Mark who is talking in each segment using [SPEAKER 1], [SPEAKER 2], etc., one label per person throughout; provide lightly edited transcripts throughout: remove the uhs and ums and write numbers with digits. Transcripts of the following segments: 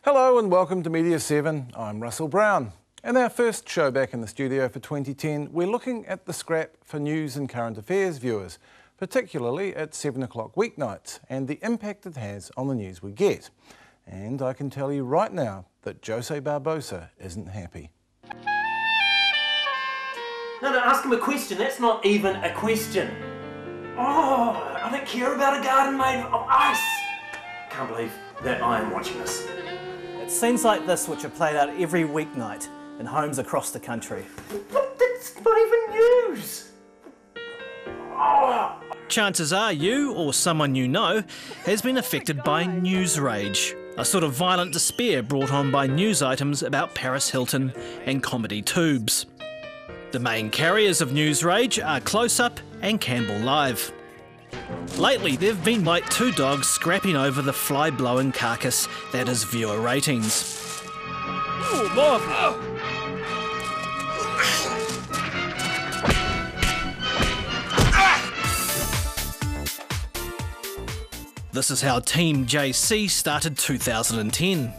[SPEAKER 1] Hello and welcome to Media7. I'm Russell Brown. In our first show back in the studio for 2010, we're looking at the scrap for news and current affairs viewers, particularly at 7 o'clock weeknights, and the impact it has on the news we get. And I can tell you right now that Jose Barbosa isn't happy.
[SPEAKER 2] No, ask him a question. That's not even a question. Oh, I don't care about a garden made of ice. Can't believe that I am watching this.
[SPEAKER 3] It's scenes like this which are played out every weeknight in homes across the country.
[SPEAKER 2] But that's not even news. Oh.
[SPEAKER 4] Chances are you, or someone you know, has been affected by news rage, a sort of violent despair brought on by news items about Paris Hilton and comedy tubes. The main carriers of news rage are Close Up and Campbell Live. Lately, they've been like two dogs scrapping over the fly-blowing carcass that is viewer ratings. This is how Team JC started 2010.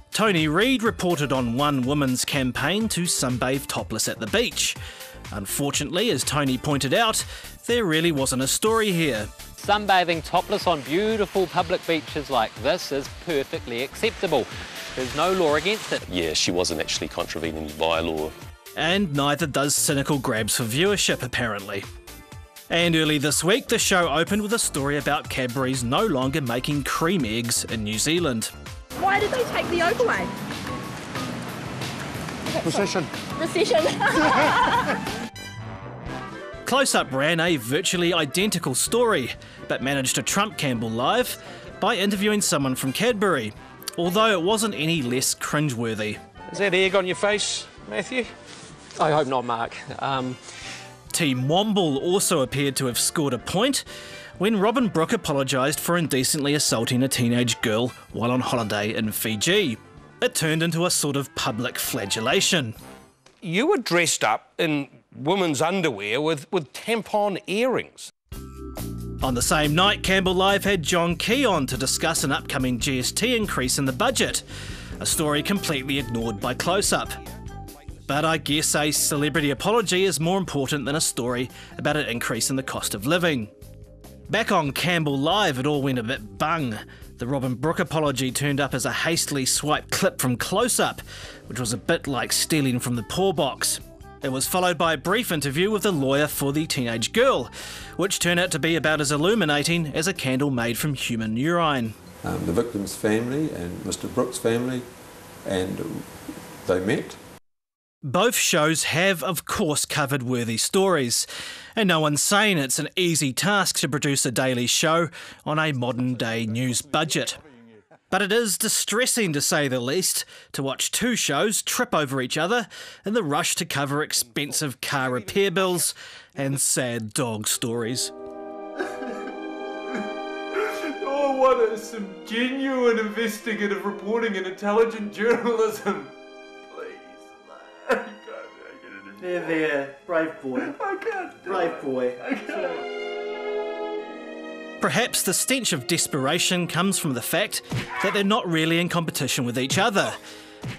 [SPEAKER 4] Tony Reid reported on one woman's campaign to sunbathe topless at the beach. Unfortunately, as Tony pointed out, there really wasn't a story here.
[SPEAKER 5] Sunbathing topless on beautiful public beaches like this is perfectly acceptable. There's no law against it.
[SPEAKER 6] Yeah, she wasn't actually contravening via law.
[SPEAKER 4] And neither does cynical grabs for viewership, apparently. And early this week, the show opened with a story about Cadbury's no longer making cream eggs in New Zealand.
[SPEAKER 7] Why did they take the yolk away?
[SPEAKER 8] Recession.
[SPEAKER 4] Close Up ran a virtually identical story, but managed to trump Campbell Live by interviewing someone from Cadbury, although it wasn't any less cringeworthy.
[SPEAKER 9] Is that egg on your face, Matthew?
[SPEAKER 5] I hope not, Mark.
[SPEAKER 4] Team Womble also appeared to have scored a point when Robin Brooke apologised for indecently assaulting a teenage girl while on holiday in Fiji. It turned into a sort of public flagellation.
[SPEAKER 9] You were dressed up in women's underwear with tampon earrings.
[SPEAKER 4] On the same night, Campbell Live had John Key on to discuss an upcoming GST increase in the budget, a story completely ignored by Close Up. But I guess a celebrity apology is more important than a story about an increase in the cost of living. Back on Campbell Live, it all went a bit bung. The Robin Brooke apology turned up as a hastily swiped clip from Close Up, which was a bit like stealing from the poor box. It was followed by a brief interview with the lawyer for the teenage girl, which turned out to be about as illuminating as a candle made from human urine.
[SPEAKER 10] The victim's family and Mr. Brooke's family, and they met.
[SPEAKER 4] Both shows have, of course, covered worthy stories, and no one's saying it's an easy task to produce a daily show on a modern-day news budget. But it is distressing, to say the least, to watch two shows trip over each other in the rush to cover expensive car repair bills and sad dog stories.
[SPEAKER 2] Oh, what some genuine investigative reporting and intelligent journalism.
[SPEAKER 3] There, brave boy.
[SPEAKER 2] I can't.
[SPEAKER 3] Brave boy.
[SPEAKER 2] I can't.
[SPEAKER 4] Perhaps the stench of desperation comes from the fact that they're not really in competition with each other.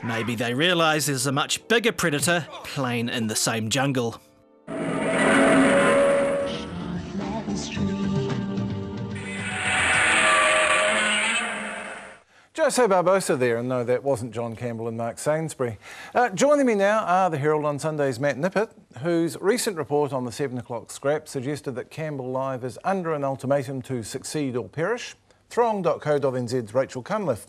[SPEAKER 4] Maybe they realise there's a much bigger predator playing in the same jungle.
[SPEAKER 1] Jose Barbosa there, and no, that wasn't John Campbell and Mark Sainsbury. Joining me now are the Herald on Sunday's Matt Nippert, whose recent report on the 7 o'clock scrap suggested that Campbell Live is under an ultimatum to succeed or perish, Throng.co.nz's Rachel Cunliffe,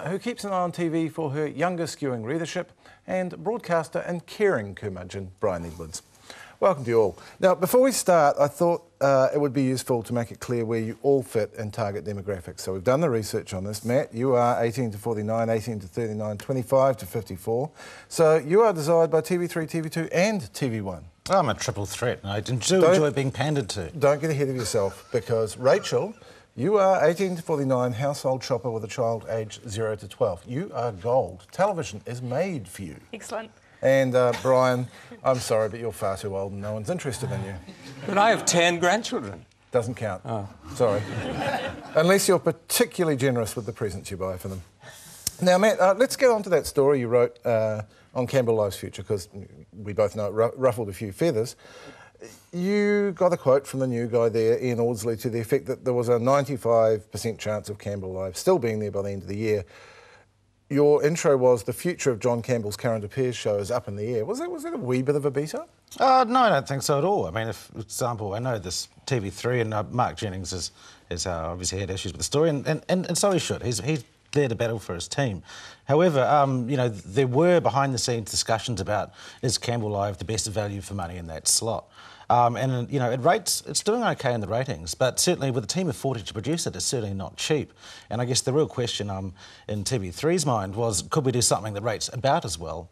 [SPEAKER 1] who keeps an eye on TV for her younger skewing readership, and broadcaster and caring curmudgeon Brian Edwards. Welcome to you all. Now, before we start, I thought it would be useful to make it clear where you all fit in target demographics. So we've done the research on this. Matt, you are 18 to 49, 18 to 39, 25 to 54. So you are desired by TV3, TV2 and TV1.
[SPEAKER 8] Oh, I'm a triple threat, and I do enjoy being pandered to.
[SPEAKER 1] Don't get ahead of yourself, because Rachel, you are 18 to 49, household shopper with a child aged 0 to 12. You are gold. Television is made for you.
[SPEAKER 7] Excellent.
[SPEAKER 1] And Brian, I'm sorry, but you're far too old and no one's interested in you.
[SPEAKER 11] But I have 10 grandchildren.
[SPEAKER 1] Doesn't count.
[SPEAKER 11] Oh.
[SPEAKER 1] Sorry. Unless you're particularly generous with the presents you buy for them. Now, Matt, let's get on to that story you wrote on Campbell Live's future, because we both know it ruffled a few feathers. You got a quote from the new guy there, Ian Audsley, to the effect that there was a 95% chance of Campbell Live still being there by the end of the year. Your intro was, the future of John Campbell's current affairs show is up in the air. Was that a wee bit of a beat-up?
[SPEAKER 8] No, I don't think so at all. I mean, for example, I know this TV3 and Mark Jennings has obviously had issues with the story, and so he should. He's there to battle for his team. However, you know, there were behind-the-scenes discussions about, is Campbell Live the best value for money in that slot? And, you know, it's doing OK in the ratings, but certainly with a team of 40 to produce it, it's certainly not cheap. And I guess the real question in TV3's mind was, could we do something that rates about as well,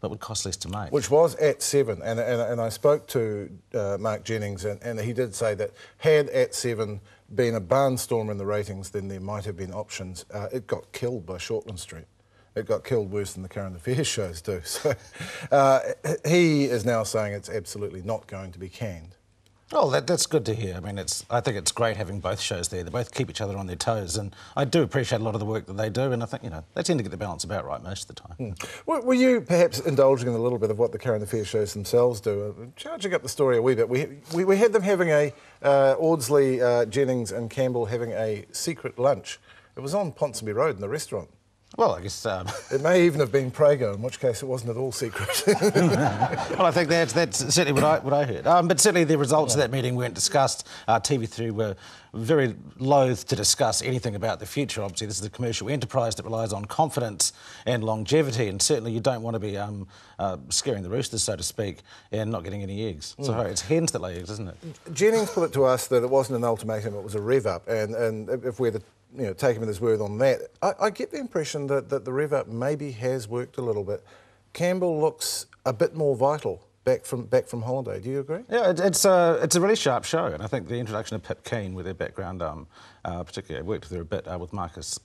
[SPEAKER 8] but would cost less to make? Which
[SPEAKER 1] was at 7, and I spoke to Mark Jennings, and he did say that had at 7 been a barnstorm in the ratings, then there might have been options. It got killed by Shortland Street. It got killed worse than the current affairs shows do. So he is now saying it's absolutely not going to be canned.
[SPEAKER 8] Oh, that's good to hear. I mean, I think it's great having both shows there. They both keep each other on their toes, and I do appreciate a lot of the work that they do, and I think, you know, they tend to get the balance about right most of the time.
[SPEAKER 1] Were you perhaps indulging in a little bit of what the current affairs shows themselves do, charging up the story a wee bit? We had them having Audsley, Jennings and Campbell having a secret lunch. It was on Ponsonby Road in the restaurant.
[SPEAKER 8] Well, I guess...
[SPEAKER 1] It may even have been Prego, in which case it wasn't at all secret.
[SPEAKER 8] Well, I think that's certainly what I heard. But certainly the results of that meeting weren't discussed. TV3 were very loath to discuss anything about the future. Obviously, this is a commercial enterprise that relies on confidence and longevity, and certainly you don't want to be scaring the roosters, so to speak, and not getting any eggs. So it's hens that lay eggs, isn't it?
[SPEAKER 1] Jennings put it to us that it wasn't an ultimatum, it was a rev-up, and if we're to take him at his word on that, I get the impression that the rev-up maybe has worked a little bit. Campbell looks a bit more vital back from holiday. Do you agree?
[SPEAKER 8] Yeah, it's a really sharp show, and I think the introduction of Pip Keane with their background, particularly I worked with her a bit with Marcus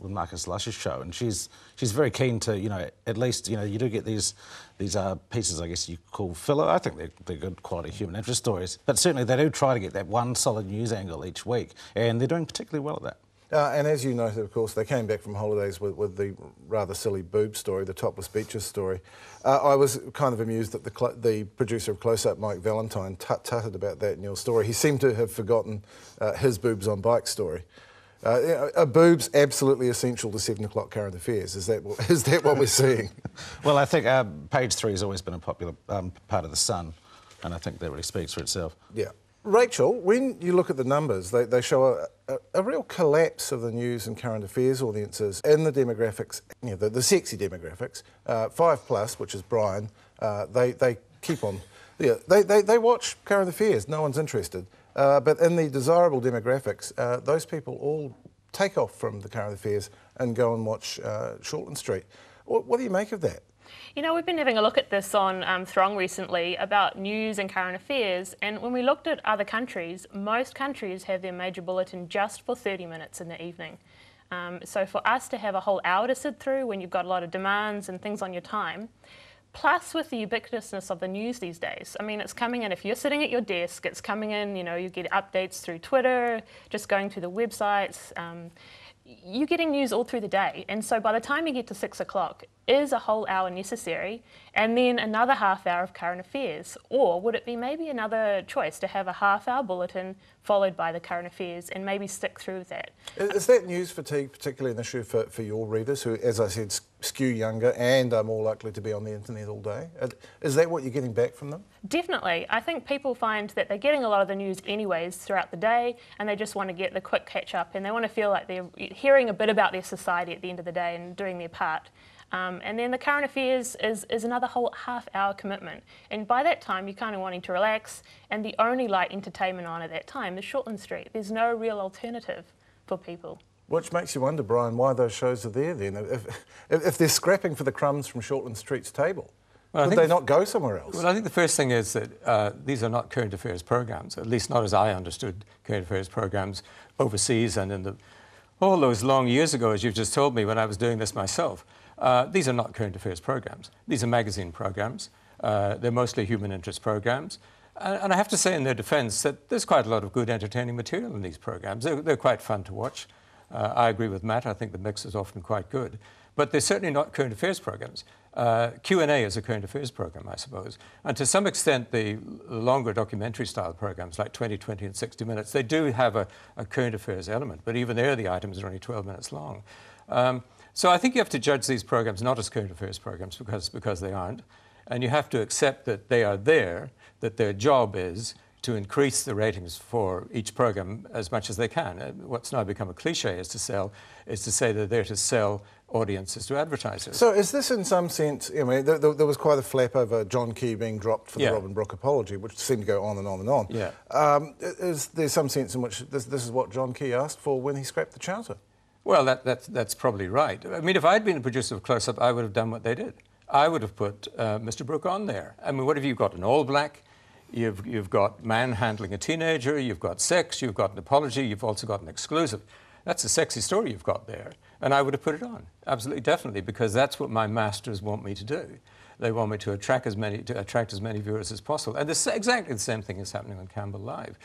[SPEAKER 8] Lush's show, and she's very keen to, you know, at least, you know, you do get these pieces, I guess you call filler. I think they're good quality human interest stories, but certainly they do try to get that one solid news angle each week, and they're doing particularly well at that.
[SPEAKER 1] And as you noted, of course, they came back from holidays with the rather silly boob story, the topless beaches story. I was kind of amused that the producer of Close Up, Mike Valentine, tutted about that in your story. He seemed to have forgotten his boobs on bike story. Are boobs absolutely essential to 7 o'clock current affairs? Is that what we're seeing?
[SPEAKER 8] Well, I think page 3 has always been a popular part of The Sun, and I think that really speaks for itself.
[SPEAKER 1] Yeah. Rachel, when you look at the numbers, they show a real collapse of the news and current affairs audiences in the demographics, you know, the sexy demographics. 5+, which is Brian, they keep on, yeah, they watch current affairs, no one's interested. But in the desirable demographics, those people all take off from the current affairs and go and watch Shortland Street. What do you make of that?
[SPEAKER 7] You know, we've been having a look at this on Throng recently about news and current affairs, and when we looked at other countries, most countries have their major bulletin just for 30 minutes in the evening. So for us to have a whole hour to sit through when you've got a lot of demands and things on your time, plus with the ubiquitousness of the news these days, I mean, it's coming in, if you're sitting at your desk, it's coming in, you know, you get updates through Twitter, just going through the websites, you're getting news all through the day, and so by the time you get to 6 o'clock, is a whole hour necessary, and then another half hour of current affairs? Or would it be maybe another choice to have a half-hour bulletin followed by the current affairs and maybe stick through with that?
[SPEAKER 1] Is that news fatigue particularly an issue for your readers who, as I said, skew younger and are more likely to be on the internet all day? Is that what you're getting back from them?
[SPEAKER 7] Definitely. I think people find that they're getting a lot of the news anyways throughout the day, and they just want to get the quick catch-up, and they want to feel like they're hearing a bit about their society at the end of the day and doing their part. And then the current affairs is another whole half-hour commitment. And by that time, you're kind of wanting to relax, and the only light entertainment on at that time is Shortland Street. There's no real alternative for people.
[SPEAKER 1] Which makes you wonder, Brian, why those shows are there then. If they're scrapping for the crumbs from Shortland Street's table, could they not go somewhere else?
[SPEAKER 11] Well, I think the first thing is that these are not current affairs programmes, at least not as I understood current affairs programmes overseas and in all those long years ago, as you've just told me when I was doing this myself. These are not current affairs programmes. These are magazine programmes. They're mostly human interest programmes. And I have to say in their defence that there's quite a lot of good entertaining material in these programmes. They're quite fun to watch. I agree with Matt. I think the mix is often quite good. But they're certainly not current affairs programs. Q&A is a current affairs program, I suppose. And to some extent, the longer documentary-style programs like 2020 and 60 Minutes, they do have a current affairs element. But even there, the items are only 12 minutes long. So I think you have to judge these programs not as current affairs programs because they aren't. And you have to accept that they are there, that their job is to increase the ratings for each program as much as they can. What's now become a cliche is to say they're there to sell audiences to advertisers.
[SPEAKER 1] So is this in some sense, I mean, there was quite a flap over John Key being dropped for the Robin Brooke apology, which seemed to go on and on and on.
[SPEAKER 11] Yeah.
[SPEAKER 1] Is there some sense in which this is what John Key asked for when he scrapped the charter?
[SPEAKER 11] Well, that's probably right. I mean, if I'd been a producer of Close Up, I would have done what they did. I would have put Mr. Brooke on there. I mean, what have you got? An all-black? You've got manhandling a teenager, you've got sex, you've got an apology, you've also got an exclusive. That's a sexy story you've got there. And I would have put it on, absolutely, definitely, because that's what my masters want me to do. They want me to attract as many viewers as possible. And this, exactly the same thing is happening on Campbell Live.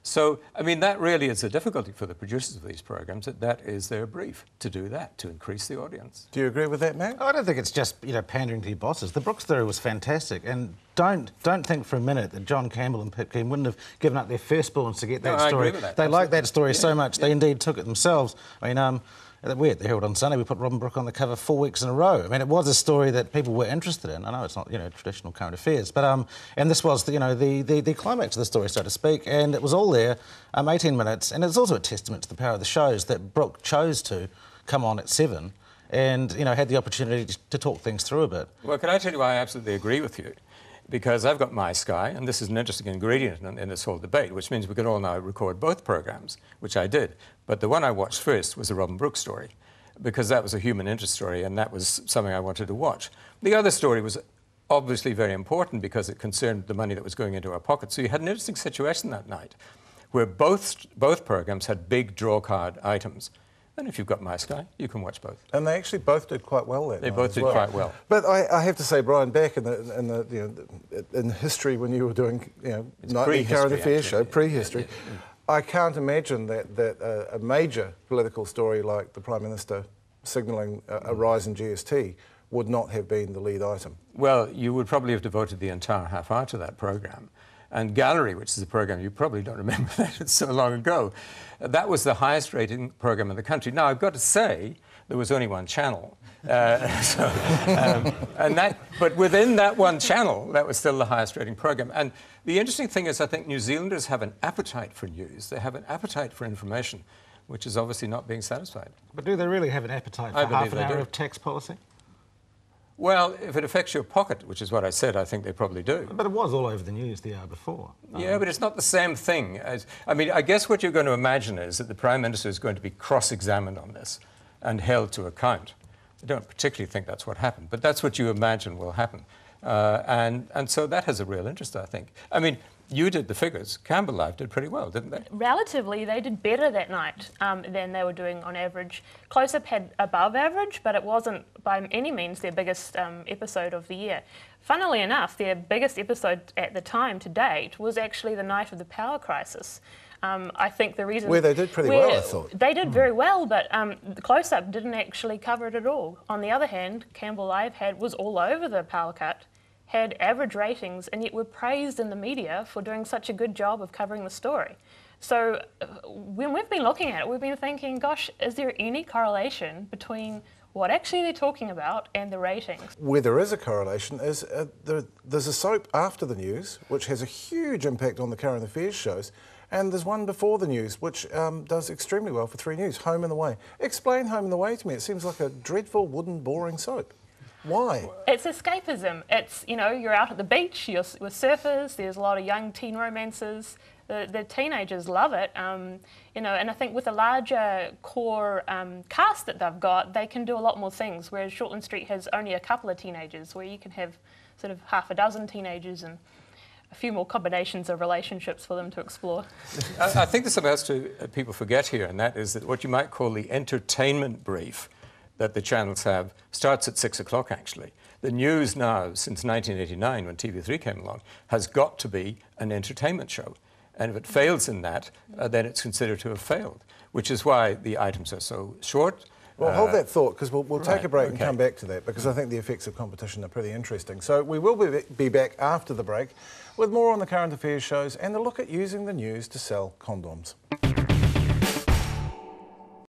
[SPEAKER 11] So, I mean, that really is a difficulty for the producers of these programs, that is their brief, to do that, to increase the audience.
[SPEAKER 1] Do you agree with that, Matt?
[SPEAKER 8] I don't think it's just, pandering to your bosses. The Brooks theory was fantastic, and don't think for a minute that John Campbell and Pip Keane wouldn't have given up their firstborns to get that story.
[SPEAKER 11] I agree with that.
[SPEAKER 8] They liked that story so much, they indeed took it themselves. I mean, we at the Herald on Sunday, we put Robin Brooke on the cover 4 weeks in a row. I mean, it was a story that people were interested in. I know it's not, traditional current affairs, but and this was, the climax of the story, so to speak, and it was all there, 18 minutes, and it's also a testament to the power of the shows that Brooke chose to come on at 7 and, had the opportunity to talk things through a bit.
[SPEAKER 11] Well, can I tell you why I absolutely agree with you? Because I've got My Sky, and this is an interesting ingredient in this whole debate, which means we can all now record both programmes, which I did. But the one I watched first was the Robin Brooke story, because that was a human interest story, and that was something I wanted to watch. The other story was obviously very important because it concerned the money that was going into our pockets. So you had an interesting situation that night, where both programmes had big draw card items. And if you've got My Sky, you can watch both.
[SPEAKER 1] And they actually both did quite well that night.
[SPEAKER 11] They both did quite well.
[SPEAKER 1] But I have to say, Brian, back in history when you were doing nightly current affairs show, prehistory, I can't imagine that a major political story like the Prime Minister signalling a rise in GST would not have been the lead item.
[SPEAKER 11] Well, you would probably have devoted the entire half hour to that programme. And Gallery, which is a programme you probably don't remember that, it's so long ago, that was the highest rating programme in the country. Now, I've got to say, there was only one channel. But within that one channel, that was still the highest rating programme. And the interesting thing is, I think New Zealanders have an appetite for news. They have an appetite for information, which is obviously not being satisfied.
[SPEAKER 8] But do they really have an appetite for half an hour of tax policy?
[SPEAKER 11] Well, if it affects your pocket, which is what I said, I think they probably do.
[SPEAKER 8] But it was all over the news the hour before.
[SPEAKER 11] Yeah, but it's not the same thing. I mean, I guess what you're going to imagine is that the Prime Minister is going to be cross-examined on this and held to account. I don't particularly think that's what happened, but that's what you imagine will happen. And so that has a real interest, I think. I mean, you did the figures. Campbell Live did pretty well, didn't they?
[SPEAKER 7] Relatively, they did better that night than they were doing on average. Close Up had above average, but it wasn't by any means their biggest episode of the year. Funnily enough, their biggest episode at the time to date was actually the night of the power crisis. I think the reason...
[SPEAKER 1] Where they did pretty well, I thought.
[SPEAKER 7] They did very well, but the Close Up didn't actually cover it at all. On the other hand, Campbell Live was all over the power cut, had average ratings, and yet were praised in the media for doing such a good job of covering the story. So when we've been looking at it, we've been thinking, gosh, is there any correlation between what actually they're talking about and the ratings?
[SPEAKER 1] Where there is a correlation is there's a soap after the news, which has a huge impact on the current affairs shows, and there's one before the news, which does extremely well for 3 News, Home and Away. Explain Home and Away to me. It seems like a dreadful, wooden, boring soap. Why?
[SPEAKER 7] It's escapism. It's, you're out at the beach, you're with surfers, there's a lot of young teen romances. The teenagers love it, and I think with a larger core cast that they've got, they can do a lot more things, whereas Shortland Street has only a couple of teenagers, where you can have sort of half a dozen teenagers and a few more combinations of relationships for them to explore.
[SPEAKER 11] I think there's something else people forget here, and that is that what you might call the entertainment brief that the channels have starts at 6 o'clock, actually. The news now, since 1989, when TV3 came along, has got to be an entertainment show. And if it fails in that, then it's considered to have failed, which is why the items are so short.
[SPEAKER 1] Well, hold that thought, because we'll take a break and
[SPEAKER 11] okay.
[SPEAKER 1] come back to that, because I think the effects of competition are pretty interesting. So we will be back after the break with more on the current affairs shows and a look at using the news to sell condoms.